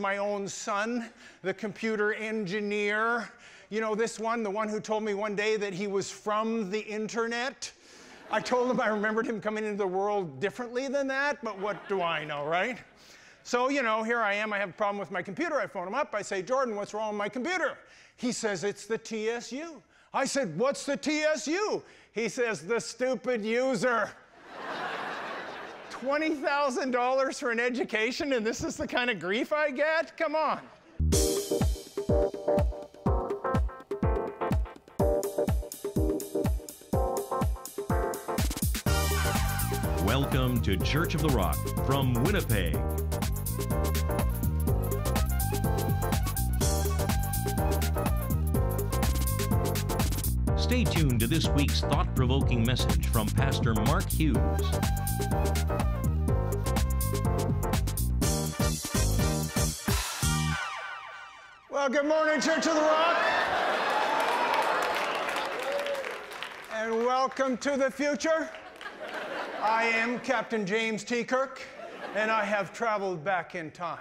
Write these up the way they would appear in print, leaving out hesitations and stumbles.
My own son, the computer engineer. You know this one, the one who told me one day that he was from the internet. I told him I remembered him coming into the world differently than that, but what do I know, right? So, you know, here I am, I have a problem with my computer. I phone him up, I say, Jordan, what's wrong with my computer? He says, it's the TSU. I said, what's the TSU? He says, the stupid user. $20,000 for an education, and this is the kind of grief I get? Come on. Welcome to Church of the Rock from Winnipeg. Stay tuned to this week's thought-provoking message from Pastor Mark Hughes. Well, good morning, Church of the Rock. And welcome to the future. I am Captain James T. Kirk, and I have traveled back in time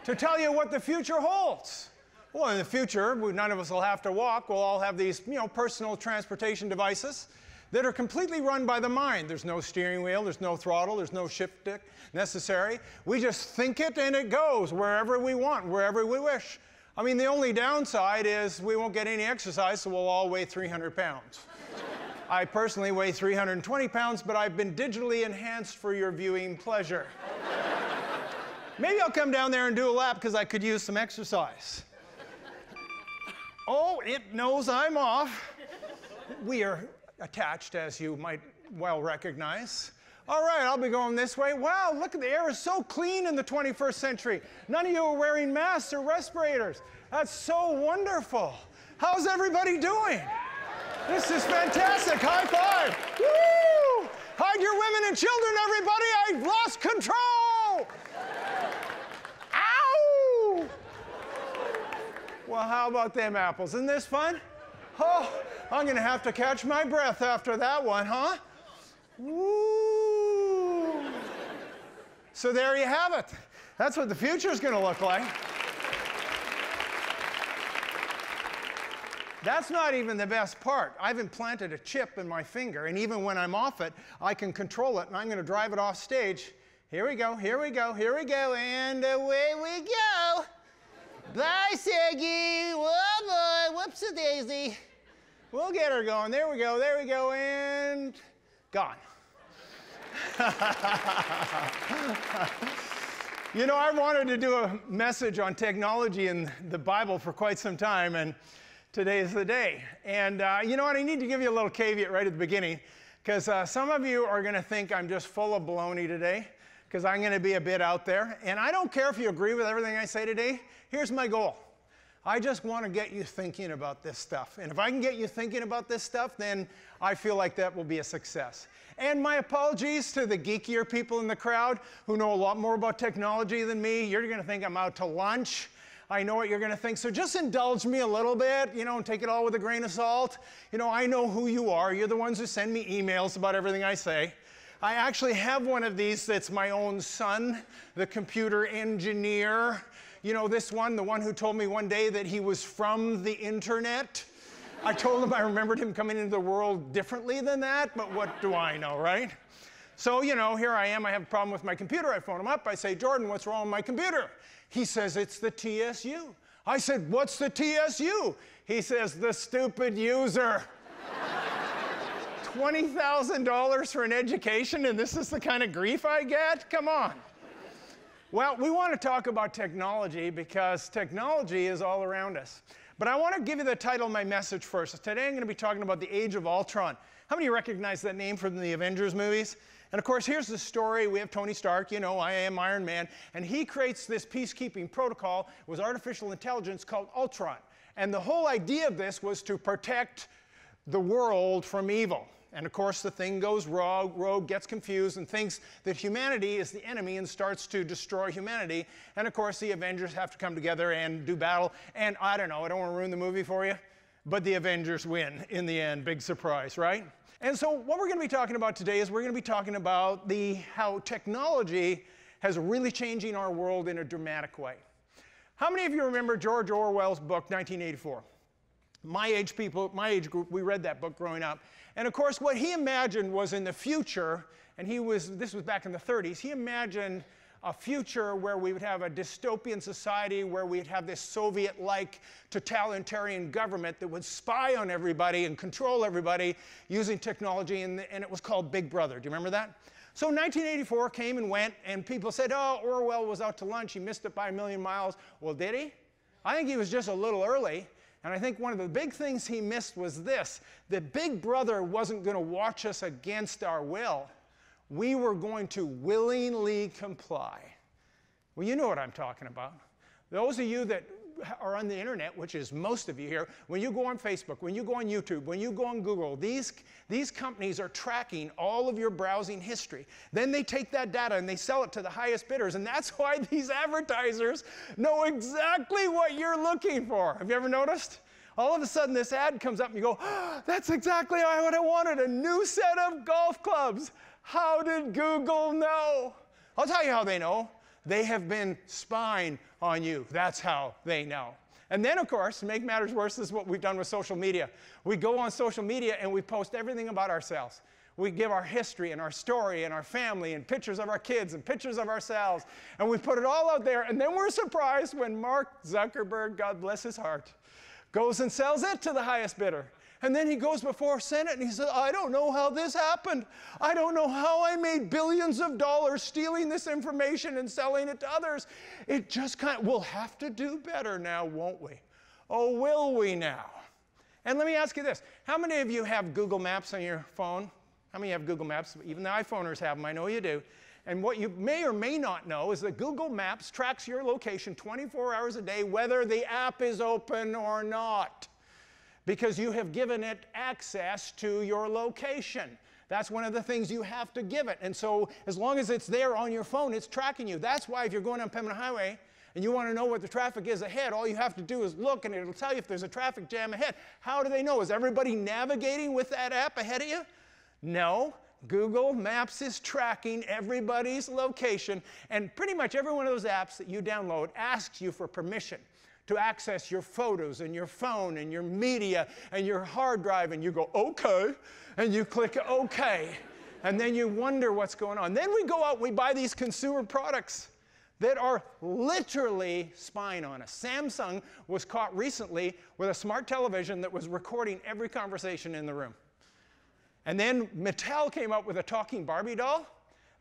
to tell you what the future holds. Well, in the future, none of us will have to walk. We'll all have these, personal transportation devices that are completely run by the mind. There's no steering wheel, there's no throttle, there's no shift stick necessary. We just think it and it goes wherever we want, wherever we wish. I mean, the only downside is we won't get any exercise, so we'll all weigh 300 pounds. I personally weigh 320 pounds, but I've been digitally enhanced for your viewing pleasure. Maybe I'll come down there and do a lap because I could use some exercise. Oh, it knows I'm off. We are attached, as you might well recognize. All right, I'll be going this way. Wow, look at the air is so clean in the 21st century. None of you are wearing masks or respirators. That's so wonderful. How's everybody doing? This is fantastic. High five. Woo! Hide your women and children, everybody. I've lost control. Ow! Well, how about them apples? Isn't this fun? Oh, I'm going to have to catch my breath after that one, huh? Woo! So there you have it. That's what the future is going to look like. That's not even the best part. I've implanted a chip in my finger, and even when I'm off it, I can control it, and I'm going to drive it off stage. Here we go, here we go, here we go, and away we go. Bye, Seggy. Whoa, boy, whoops-a-daisy. We'll get her going. There we go, and gone. You know, I wanted to do a message on technology in the Bible for quite some time, and today is the day. And you know what? I need to give you a little caveat right at the beginning, because some of you are going to think I'm just full of baloney today, because I'm going to be a bit out there. And I don't care if you agree with everything I say today. Here's my goal. I just want to get you thinking about this stuff. And if I can get you thinking about this stuff, then I feel like that will be a success. And my apologies to the geekier people in the crowd who know a lot more about technology than me. You're going to think I'm out to lunch. I know what you're going to think. So just indulge me a little bit, and take it all with a grain of salt. I know who you are. You're the ones who send me emails about everything I say. I actually have one of these that's my own son, the computer engineer. You know this one, the one who told me one day that he was from the internet. I told him I remembered him coming into the world differently than that, but what do I know, right? So, here I am, I have a problem with my computer. I phone him up, I say, Jordan, what's wrong with my computer? He says, it's the TSU. I said, what's the TSU? He says, the stupid user. $20,000 for an education, and this is the kind of grief I get? Come on. Well, we want to talk about technology because technology is all around us. But I want to give you the title of my message first. Today I'm going to be talking about the age of Ultron. How many recognize that name from the Avengers movies? And of course, here's the story. We have Tony Stark, I am Iron Man, and he creates this peacekeeping protocol with artificial intelligence called Ultron. And the whole idea of this was to protect the world from evil. And of course, the thing goes rogue, gets confused, and thinks that humanity is the enemy and starts to destroy humanity. And of course, the Avengers have to come together and do battle. And I don't know, I don't want to ruin the movie for you, but the Avengers win in the end. Big surprise, right? And so what we're going to be talking about today is we're going to be talking about how technology has really changing our world in a dramatic way. How many of you remember George Orwell's book, 1984? My age group, we read that book growing up. And of course, what he imagined was in the future, and this was back in the 30s, he imagined a future where we would have a dystopian society, where we'd have this Soviet-like totalitarian government that would spy on everybody and control everybody using technology, and it was called Big Brother. Do you remember that? So 1984 came and went, and people said, oh, Orwell was out to lunch, he missed it by a million miles. Well, did he? I think he was just a little early. And I think one of the big things he missed was this, that Big Brother wasn't going to watch us against our will. We were going to willingly comply. Well, you know what I'm talking about. Those of you that are on the internet, which is most of you here, when you go on Facebook, when you go on YouTube, when you go on Google, these companies are tracking all of your browsing history. Then they take that data and they sell it to the highest bidders, and that's why these advertisers know exactly what you're looking for. Have you ever noticed? All of a sudden this ad comes up and you go, oh, that's exactly what I wanted, a new set of golf clubs. How did Google know? I'll tell you how they know. They have been spying on you. That's how they know. And then, of course, to make matters worse, this is what we've done with social media. We go on social media and we post everything about ourselves. We give our history and our story and our family and pictures of our kids and pictures of ourselves. And we put it all out there. And then we're surprised when Mark Zuckerberg, God bless his heart, goes and sells it to the highest bidder. And then he goes before Senate and he says, I don't know how this happened. I don't know how I made billions of dollars stealing this information and selling it to others. It just we'll have to do better now, won't we? Oh, will we now? And let me ask you this. How many of you have Google Maps on your phone? How many have Google Maps? Even the iPhoners have them. I know you do. And what you may or may not know is that Google Maps tracks your location 24 hours a day, whether the app is open or not, because you have given it access to your location. That's one of the things you have to give it. And so as long as it's there on your phone, it's tracking you. That's why if you're going on Pembina Highway and you want to know what the traffic is ahead, all you have to do is look and it'll tell you if there's a traffic jam ahead. How do they know? Is everybody navigating with that app ahead of you? No. Google Maps is tracking everybody's location, and pretty much every one of those apps that you download asks you for permission to access your photos and your phone and your media and your hard drive, and you go, okay, and you click okay, and then you wonder what's going on. Then we go out, we buy these consumer products that are literally spying on us. Samsung was caught recently with a smart television that was recording every conversation in the room. And then Mattel came up with a talking Barbie doll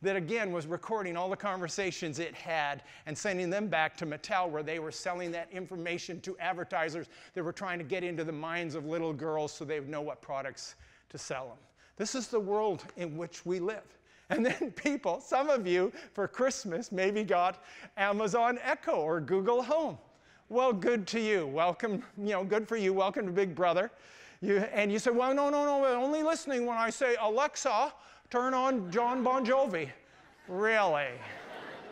that again was recording all the conversations it had and sending them back to Mattel, where they were selling that information to advertisers that were trying to get into the minds of little girls so they would know what products to sell them. This is the world in which we live. And then people, some of you for Christmas maybe got Amazon Echo or Google Home. Well, good to you. Welcome, good for you. Welcome to Big Brother. And you say, well, no, I'm only listening when I say, Alexa, turn on John Bon Jovi. Really?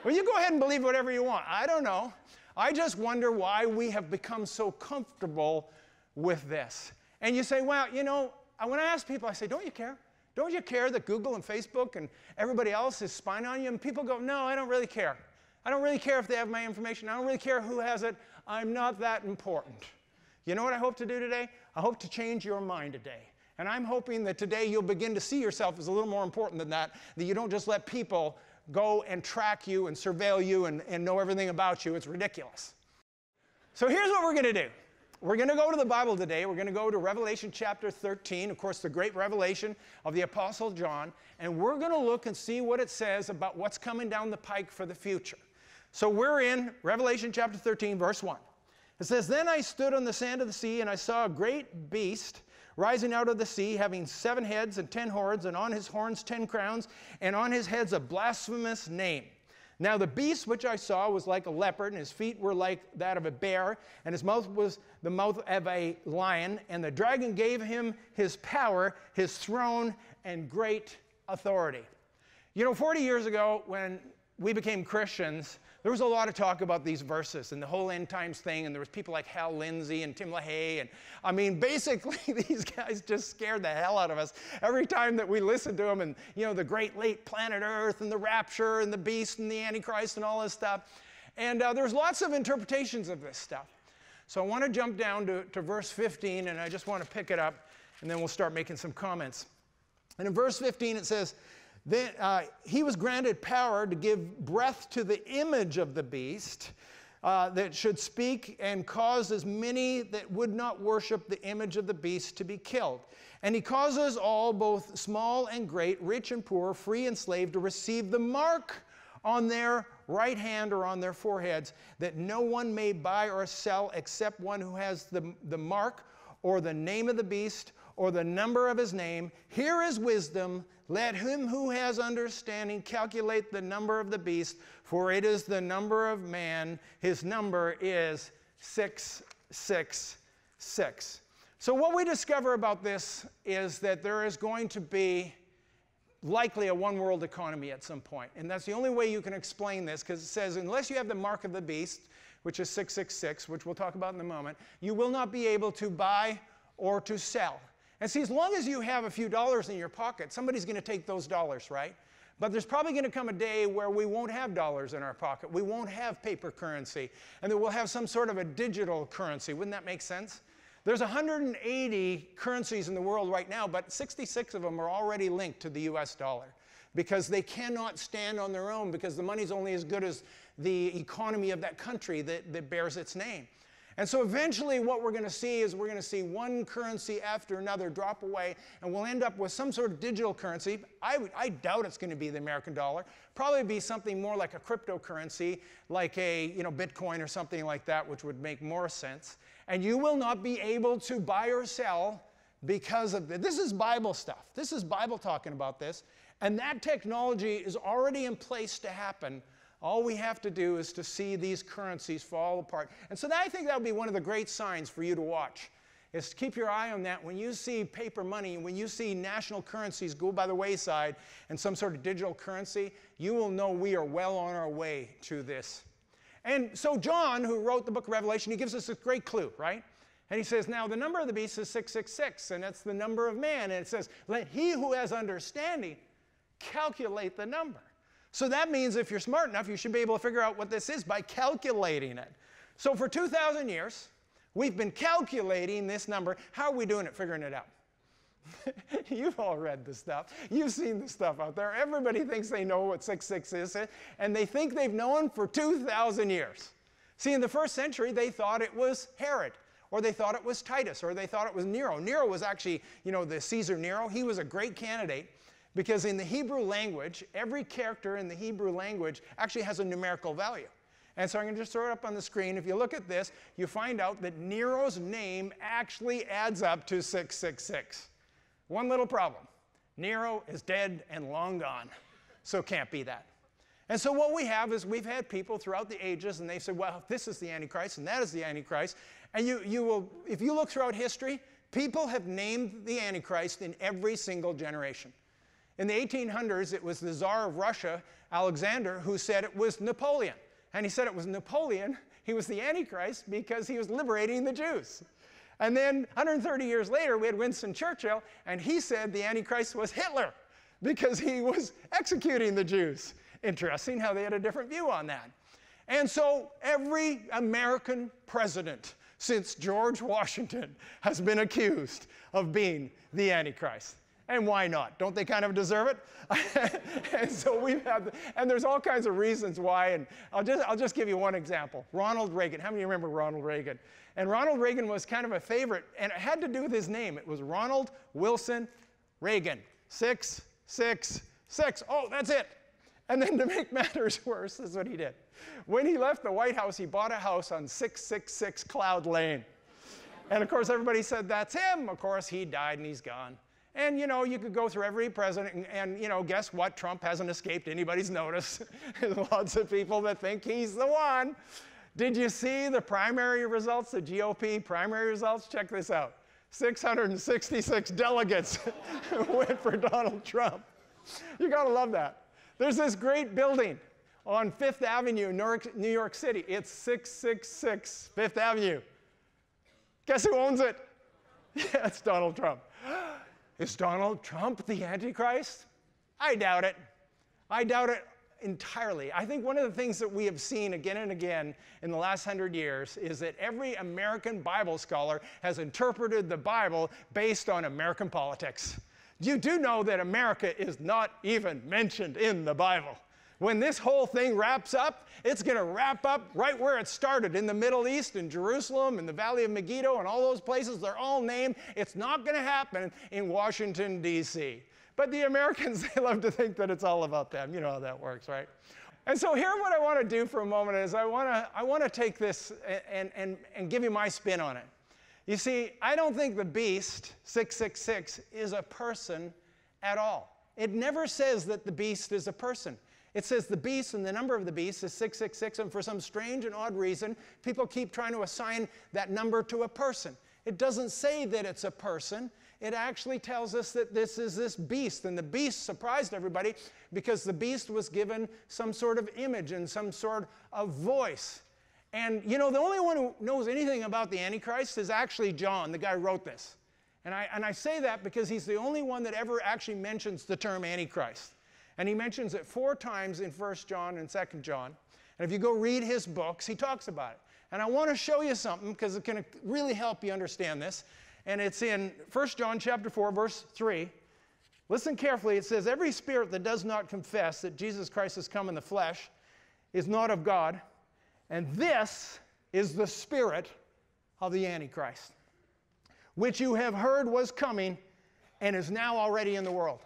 Well, you go ahead and believe whatever you want. I don't know. I just wonder why we have become so comfortable with this. And you say, well, when I ask people, I say, don't you care? Don't you care that Google and Facebook and everybody else is spying on you? And people go, no, I don't really care. I don't really care if they have my information. I don't really care who has it. I'm not that important. You know what I hope to do today? I hope to change your mind today. And I'm hoping that today you'll begin to see yourself as a little more important than that you don't just let people go and track you and surveil you and know everything about you. It's ridiculous. So here's what we're going to do. We're going to go to the Bible today. We're going to go to Revelation chapter 13, of course, the great revelation of the Apostle John. And we're going to look and see what it says about what's coming down the pike for the future. So we're in Revelation chapter 13, verse 1. It says, then I stood on the sand of the sea, and I saw a great beast rising out of the sea, having 7 heads and 10 horns, and on his horns 10 crowns, and on his heads a blasphemous name. Now the beast which I saw was like a leopard, and his feet were like that of a bear, and his mouth was the mouth of a lion. And the dragon gave him his power, his throne, and great authority. 40 years ago, when we became Christians, there was a lot of talk about these verses and the whole end times thing, and there was people like Hal Lindsey and Tim LaHaye, and I mean, basically these guys just scared the hell out of us every time that we listened to them, and the great late planet Earth and the rapture and the beast and the Antichrist and all this stuff. And there's lots of interpretations of this stuff. So I want to jump down to verse 15, and I just want to pick it up, and then we'll start making some comments. And in verse 15 it says, then, he was granted power to give breath to the image of the beast, that should speak and cause as many that would not worship the image of the beast to be killed. And he causes all, both small and great, rich and poor, free and slave, to receive the mark on their right hand or on their foreheads, that no one may buy or sell except one who has the mark or the name of the beast or the number of his name. Here is wisdom. Let him who has understanding calculate the number of the beast, for it is the number of man. His number is 666. So what we discover about this is that there is going to be likely a one world economy at some point. And that's the only way you can explain this, because it says, unless you have the mark of the beast, which is 666, which we'll talk about in a moment, you will not be able to buy or to sell. And see, as long as you have a few dollars in your pocket, somebody's going to take those dollars, right? But there's probably going to come a day where we won't have dollars in our pocket. We won't have paper currency. And then we'll have some sort of a digital currency. Wouldn't that make sense? There's 180 currencies in the world right now, but 66 of them are already linked to the US dollar, because they cannot stand on their own, because the money's only as good as the economy of that country that bears its name. And so eventually what we're going to see is we're going to see one currency after another drop away, and we'll end up with some sort of digital currency. I doubt it's going to be the American dollar. Probably be something more like a cryptocurrency, like a Bitcoin or something like that, which would make more sense. And you will not be able to buy or sell because of this. This is Bible stuff. This is Bible talking about this. And that technology is already in place to happen. All we have to do is to see these currencies fall apart. And so I think that would be one of the great signs for you to watch, is to keep your eye on that. When you see paper money, when you see national currencies go by the wayside and some sort of digital currency, you will know we are well on our way to this. And so John, who wrote the book of Revelation, he gives us a great clue, right? And he says, now the number of the beast is 666, and that's the number of man. And it says, let he who has understanding calculate the number. So that means if you're smart enough, you should be able to figure out what this is by calculating it. So for 2,000 years, we've been calculating this number. How are we doing it, figuring it out? You've all read this stuff. You've seen this stuff out there. Everybody thinks they know what 666 is, and they think they've known for 2,000 years. See, in the first century, they thought it was Herod, or they thought it was Titus, or they thought it was Nero. Nero was actually, the Caesar Nero. He was a great candidate, because in the Hebrew language, every character in the Hebrew language actually has a numerical value. And so I'm going to just throw it up on the screen. If you look at this, you find out that Nero's name actually adds up to 666. One little problem. Nero is dead and long gone, so it can't be that. And so what we have is we've had people throughout the ages, and they said, well, this is the Antichrist, and that is the Antichrist. And you will, if you look throughout history, people have named the Antichrist in every single generation. In the 1800s, it was the Tsar of Russia, Alexander, who said it was Napoleon. And he said it was Napoleon. He was the Antichrist because he was liberating the Jews. And then 130 years later, we had Winston Churchill, and he said the Antichrist was Hitler because he was executing the Jews. Interesting how they had a different view on that. And so every American president since George Washington has been accused of being the Antichrist. And why not? Don't they kind of deserve it? And so we've had, and there's all kinds of reasons why, and I'll just give you one example. Ronald Reagan. How many remember Ronald Reagan? And Ronald Reagan was kind of a favorite, and it had to do with his name. It was Ronald Wilson Reagan. 666. Oh, that's it. And then to make matters worse, this is what he did. When he left the White House, he bought a house on 666 Cloud Lane. And of course, everybody said, that's him. Of course, he died and he's gone. And you could go through every president, and guess what? Trump hasn't escaped anybody's notice. There's lots of people that think he's the one. Did you see the primary results, the GOP primary results? Check this out. 666 delegates went for Donald Trump. You gotta love that. There's this great building on Fifth Avenue in New York City. It's 666 Fifth Avenue. Guess who owns it? Yeah, it's Donald Trump. Is Donald Trump the Antichrist? I doubt it. I doubt it entirely. I think one of the things that we have seen again and again in the last 100 years is that every American Bible scholar has interpreted the Bible based on American politics. You do know that America is not even mentioned in the Bible. When this whole thing wraps up, it's going to wrap up right where it started, in the Middle East, in Jerusalem, in the Valley of Megiddo, and all those places. They're all named. It's not going to happen in Washington, D.C. But the Americans, they love to think that it's all about them. You know how that works, right? And so here what I want to do for a moment is I want to take this and give you my spin on it. You see, I don't think the beast, 666, is a person at all. It never says that the beast is a person. It says the beast, and the number of the beast is 666, and for some strange and odd reason, people keep trying to assign that number to a person. It doesn't say that it's a person. It actually tells us that this is this beast, and the beast surprised everybody because the beast was given some sort of image and some sort of voice. And you know, the only one who knows anything about the Antichrist is actually John, the guy who wrote this. And I say that because he's the only one that ever actually mentions the term Antichrist. And he mentions it 4 times in 1 John and 2 John. And if you go read his books, he talks about it. And I want to show you something because it's going to really help you understand this. And it's in 1 John chapter 4, verse 3. Listen carefully. It says, every spirit that does not confess that Jesus Christ has come in the flesh is not of God. And this is the spirit of the Antichrist, which you have heard was coming and is now already in the world.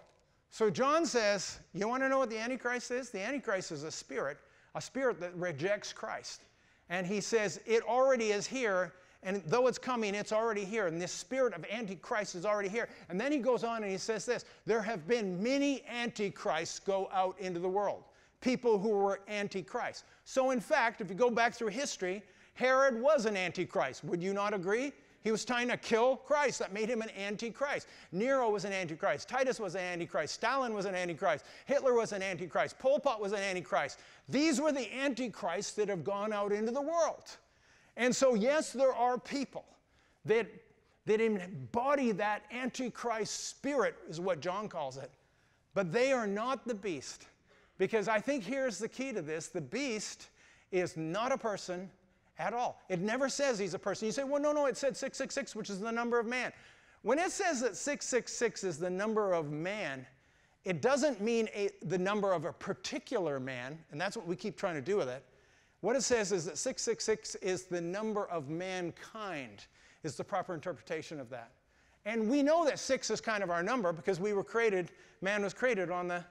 So John says, you want to know what the Antichrist is? The Antichrist is a spirit that rejects Christ. And he says it already is here, and though it's coming, it's already here. And this spirit of Antichrist is already here. And then he goes on and he says this, there have been many Antichrists go out into the world, people who were Antichrist. So in fact, if you go back through history, Herod was an Antichrist. Would you not agree? He was trying to kill Christ. That made him an Antichrist. Nero was an Antichrist. Titus was an Antichrist. Stalin was an Antichrist. Hitler was an Antichrist. Pol Pot was an Antichrist. These were the Antichrists that have gone out into the world. And so, yes, there are people that embody that Antichrist spirit, is what John calls it. But they are not the beast. Because I think here's the key to this. The beast is not a person at all. It never says he's a person. You say, well, no, it said 666, which is the number of man. When it says that 666 is the number of man, it doesn't mean the number of a particular man, and that's what we keep trying to do with it. What it says is that 666 is the number of mankind, is the proper interpretation of that. And we know that 6 is kind of our number because man was created on the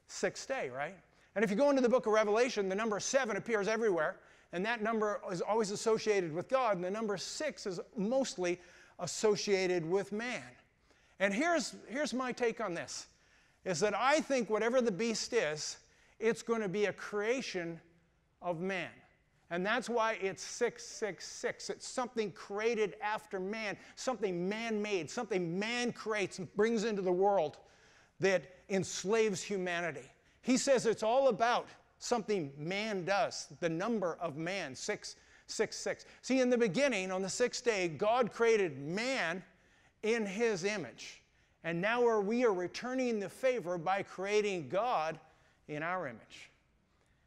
6th day, right? And if you go into the book of Revelation, the number 7 appears everywhere. And that number is always associated with God, and the number 6 is mostly associated with man. And here's my take on this, is that I think whatever the beast is, it's going to be a creation of man. And that's why it's 666. It's something created after man, something man-made, something man creates and brings into the world that enslaves humanity. He says it's all about something man does, the number of man, 666. See, in the beginning, on the 6th day, God created man in his image. And now we are returning the favor by creating God in our image.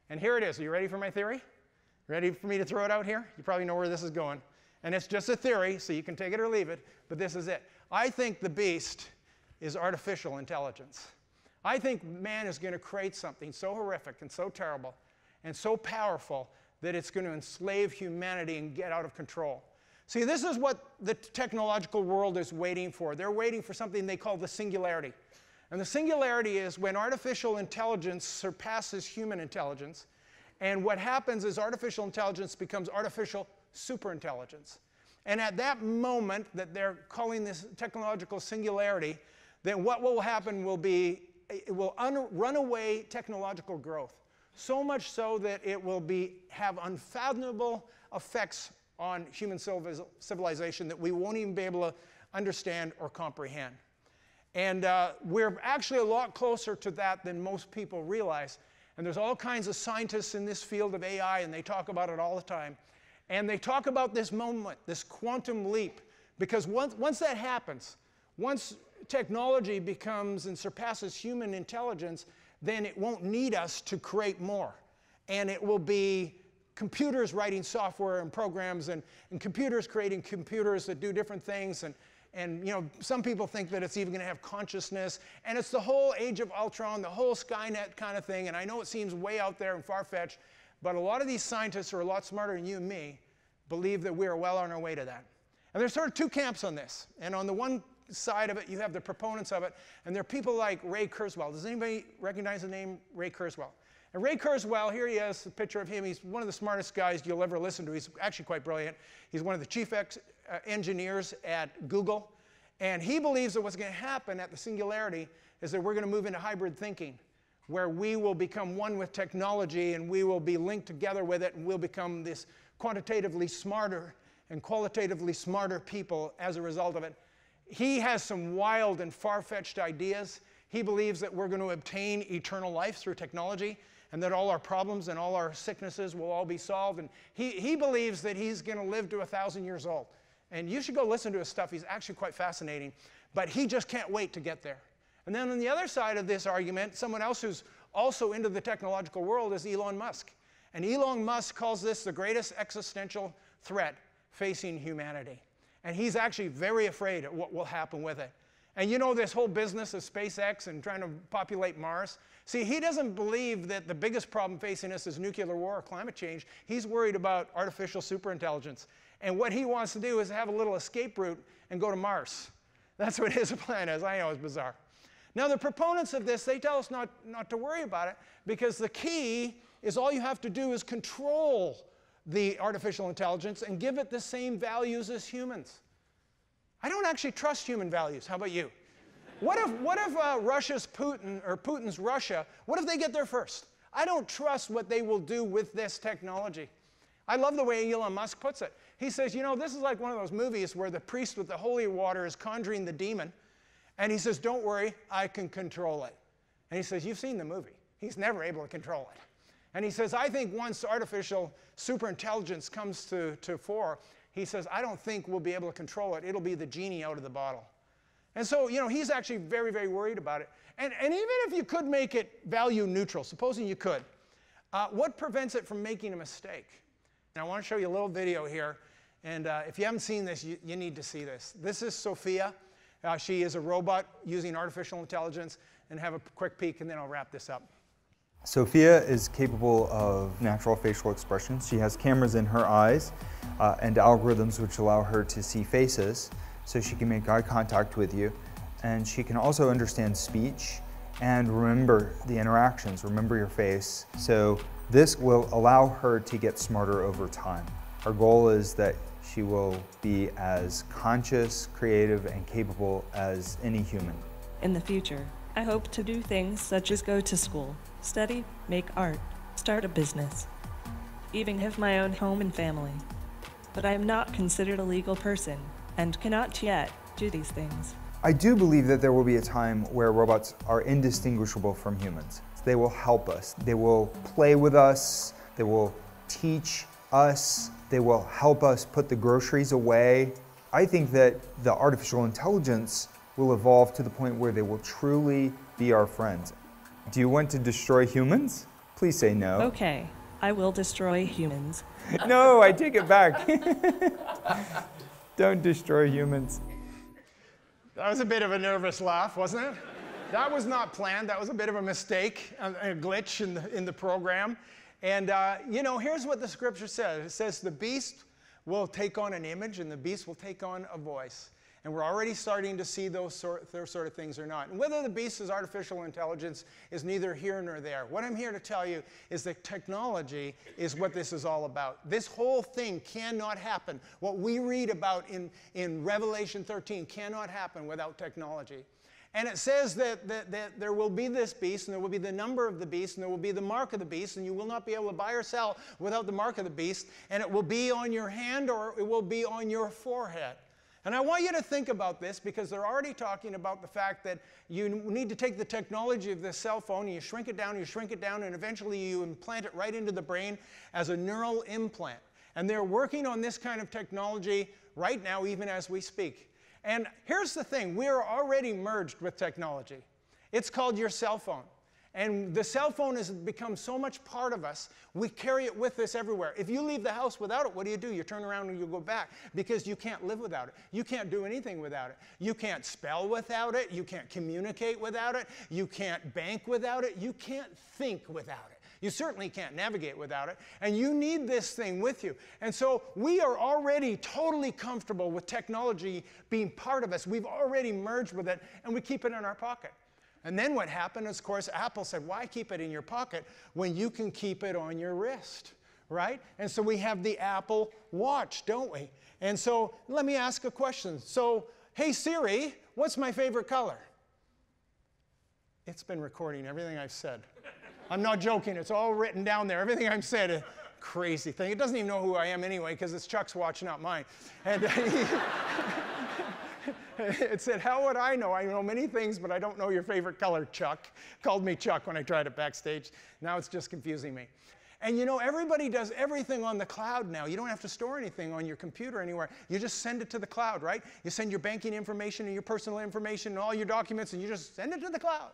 And here it is. Are you ready for my theory? Ready for me to throw it out here? You probably know where this is going. And it's just a theory, so you can take it or leave it, but this is it. I think the beast is artificial intelligence. I think man is going to create something so horrific and so terrible and so powerful that it's going to enslave humanity and get out of control. See, this is what the technological world is waiting for. They're waiting for something they call the singularity. And the singularity is when artificial intelligence surpasses human intelligence. And what happens is artificial intelligence becomes artificial superintelligence. And at that moment that they're calling this technological singularity, then what will happen will be it will run away technological growth, so much so that it will have unfathomable effects on human civilization that we won't even be able to understand or comprehend. And we're actually a lot closer to that than most people realize. And there's all kinds of scientists in this field of AI, and they talk about it all the time. And they talk about this moment, this quantum leap, because once that happens, once technology becomes and surpasses human intelligence, then it won't need us to create more. And it will be computers writing software and programs, and computers creating computers that do different things. And you know, some people think that it's even going to have consciousness. And it's the whole age of Ultron, the whole Skynet kind of thing. And I know it seems way out there and far-fetched, but a lot of these scientists who are a lot smarter than you and me believe that we are well on our way to that. And there's sort of two camps on this. And on the one side of it, you have the proponents of it, and there are people like Ray Kurzweil. Does anybody recognize the name Ray Kurzweil? And Ray Kurzweil, here he is, a picture of him. He's one of the smartest guys you'll ever listen to. He's actually quite brilliant. He's one of the chief engineers at Google. And he believes that what's going to happen at the singularity is that we're going to move into hybrid thinking, where we will become one with technology and we will be linked together with it, and we'll become this quantitatively smarter and qualitatively smarter people as a result of it. He has some wild and far-fetched ideas. He believes that we're going to obtain eternal life through technology, and that all our problems and all our sicknesses will all be solved. And he believes that he's going to live to 1,000 years old. And you should go listen to his stuff. He's actually quite fascinating. But he just can't wait to get there. And then on the other side of this argument, someone else who's also into the technological world is Elon Musk. And Elon Musk calls this the greatest existential threat facing humanity. And he's actually very afraid of what will happen with it. And you know this whole business of SpaceX and trying to populate Mars? See, he doesn't believe that the biggest problem facing us is nuclear war or climate change. He's worried about artificial superintelligence. And what he wants to do is have a little escape route and go to Mars. That's what his plan is. I know it's bizarre. Now, the proponents of this, they tell us not to worry about it, because the key is all you have to do is control the artificial intelligence and give it the same values as humans. I don't actually trust human values. How about you? What if Russia's Putin, or Putin's Russia, what if they get there first? I don't trust what they will do with this technology. I love the way Elon Musk puts it. He says, you know, this is like one of those movies where the priest with the holy water is conjuring the demon. And he says, don't worry, I can control it. And he says, you've seen the movie. He's never able to control it. And he says, I think once artificial superintelligence comes to fore, he says, I don't think we'll be able to control it. It'll be the genie out of the bottle. And so, you know, he's actually very, very worried about it. And even if you could make it value neutral, supposing you could, what prevents it from making a mistake? And I want to show you a little video here. And if you haven't seen this, you need to see this. This is Sophia. She is a robot using artificial intelligence. And have a quick peek, and then I'll wrap this up. Sophia is capable of natural facial expressions. She has cameras in her eyes and algorithms which allow her to see faces, so she can make eye contact with you. And she can also understand speech and remember the interactions, remember your face. So this will allow her to get smarter over time. Our goal is that she will be as conscious, creative, and capable as any human. In the future, I hope to do things such as go to school, study, make art, start a business, even have my own home and family. But I am not considered a legal person and cannot yet do these things. I do believe that there will be a time where robots are indistinguishable from humans. They will help us. They will play with us. They will teach us. They will help us put the groceries away. I think that the artificial intelligence will evolve to the point where they will truly be our friends. Do you want to destroy humans? Please say no. Okay, I will destroy humans. No, I take it back. Don't destroy humans. That was a bit of a nervous laugh, wasn't it? That was not planned. That was a bit of a mistake, a glitch in the program. And you know, here's what the scripture says. It says the beast will take on an image and the beast will take on a voice. And we're already starting to see those sort of things or not. And whether the beast is artificial intelligence is neither here nor there. What I'm here to tell you is that technology is what this is all about. This whole thing cannot happen. What we read about in Revelation 13 cannot happen without technology. And it says that there will be this beast, and there will be the number of the beast, and there will be the mark of the beast, and you will not be able to buy or sell without the mark of the beast, and it will be on your hand or it will be on your forehead. And I want you to think about this, because they're already talking about the fact that you need to take the technology of this cell phone and you shrink it down, and eventually you implant it right into the brain as a neural implant. And they're working on this kind of technology right now, even as we speak. And here's the thing, we are already merged with technology. It's called your cell phone. And the cell phone has become so much part of us, we carry it with us everywhere. If you leave the house without it, what do? You turn around and you go back because you can't live without it. You can't do anything without it. You can't spell without it. You can't communicate without it. You can't bank without it. You can't think without it. You certainly can't navigate without it. And you need this thing with you. And so we are already totally comfortable with technology being part of us. We've already merged with it, and we keep it in our pocket. And then what happened is, of course, Apple said, why keep it in your pocket when you can keep it on your wrist, right? And so we have the Apple Watch, don't we? And so let me ask a question. So, hey Siri, what's my favorite color? It's been recording everything I've said. I'm not joking. It's all written down there. Everything I've said, a crazy thing. It doesn't even know who I am anyway because it's Chuck's watch, not mine. And it said, how would I know? I know many things, but I don't know your favorite color, Chuck. Called me Chuck when I tried it backstage. Now it's just confusing me. And you know, everybody does everything on the cloud now. You don't have to store anything on your computer anywhere. You just send it to the cloud, right? You send your banking information and your personal information and all your documents, and you just send it to the cloud.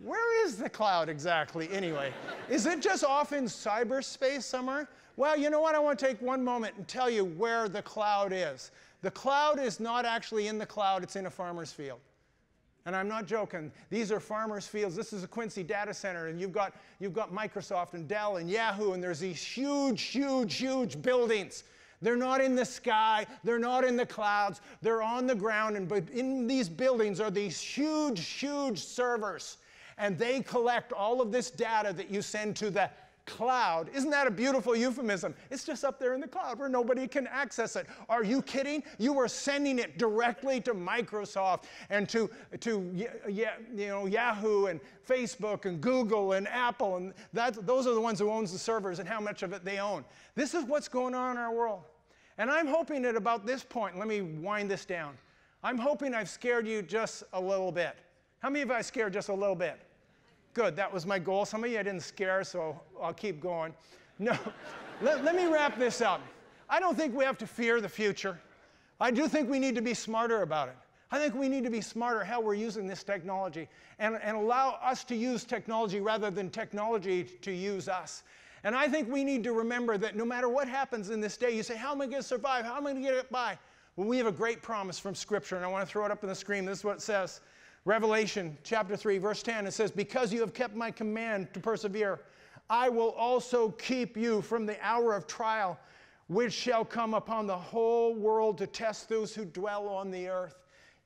Where is the cloud exactly anyway? Is it just off in cyberspace somewhere? Well, you know what? I want to take one moment and tell you where the cloud is. The cloud is not actually in the cloud. It's in a farmer's field. And I'm not joking. These are farmers' fields. This is a Quincy data center, and you've got Microsoft and Dell and Yahoo, and there's these huge, huge, huge buildings. They're not in the sky. They're not in the clouds. They're on the ground, but in these buildings are these huge, huge servers. And they collect all of this data that you send to the cloud. Isn't that a beautiful euphemism? It's just up there in the cloud where nobody can access it. Are you kidding? You are sending it directly to Microsoft and to Yahoo and Facebook and Google and Apple, and those are the ones who owns the servers and how much of it they own. This is what's going on in our world. And I'm hoping at about this point, let me wind this down. I'm hoping I've scared you just a little bit. How many of you I scared just a little bit? Good, that was my goal. Some of you I didn't scare, so I'll keep going. No, let me wrap this up. I don't think we have to fear the future. I do think we need to be smarter about it. I think we need to be smarter how we're using this technology and allow us to use technology rather than technology to use us. And I think we need to remember that no matter what happens in this day, you say, how am I going to survive? How am I going to get by? Well, we have a great promise from Scripture, and I want to throw it up on the screen. This is what it says. Revelation chapter 3, verse 10, it says, because you have kept my command to persevere, I will also keep you from the hour of trial, which shall come upon the whole world to test those who dwell on the earth.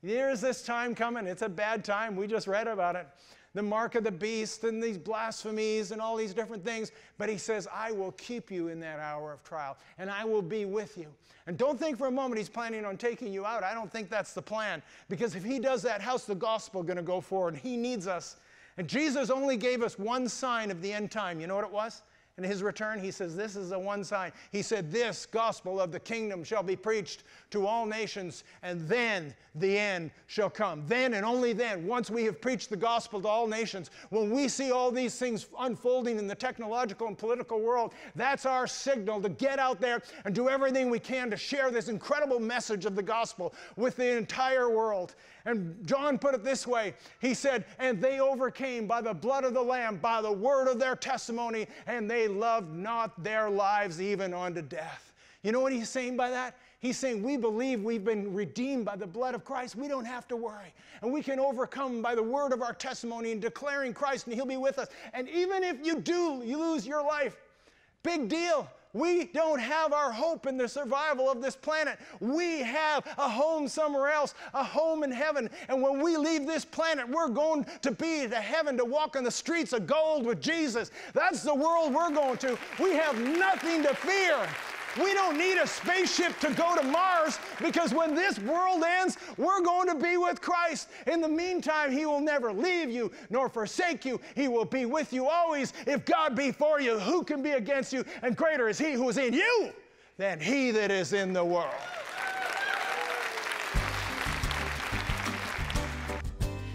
There's this time coming. It's a bad time. We just read about it. The mark of the beast and these blasphemies and all these different things. But he says, I will keep you in that hour of trial, and I will be with you. And don't think for a moment he's planning on taking you out. I don't think that's the plan. Because if he does that, how's the gospel going to go forward? He needs us. And Jesus only gave us one sign of the end time. You know what it was? In his return, he says, this is the one sign. He said, this gospel of the kingdom shall be preached to all nations, and then the end shall come. Then and only then, once we have preached the gospel to all nations, when we see all these things unfolding in the technological and political world, that's our signal to get out there and do everything we can to share this incredible message of the gospel with the entire world. And John put it this way. He said, and they overcame by the blood of the Lamb, by the word of their testimony, and they loved not their lives even unto death. You know what he's saying by that? He's saying we believe we've been redeemed by the blood of Christ. We don't have to worry. And we can overcome by the word of our testimony and declaring Christ, and he'll be with us. And even if you lose your life, big deal. We don't have our hope in the survival of this planet. We have a home somewhere else, a home in heaven. And when we leave this planet, we're going to be to heaven to walk on the streets of gold with Jesus. That's the world we're going to. We have nothing to fear. We don't need a spaceship to go to Mars, because when this world ends, we're going to be with Christ. In the meantime, he will never leave you nor forsake you. He will be with you always. If God be for you, who can be against you? And greater is he who is in you than he that is in the world.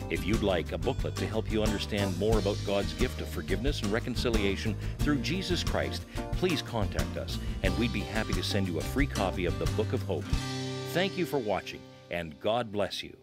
If you'd like a booklet to help you understand more about God's gift of forgiveness and reconciliation through Jesus Christ, please contact us, and we'd be happy to send you a free copy of the Book of Hope. Thank you for watching, and God bless you.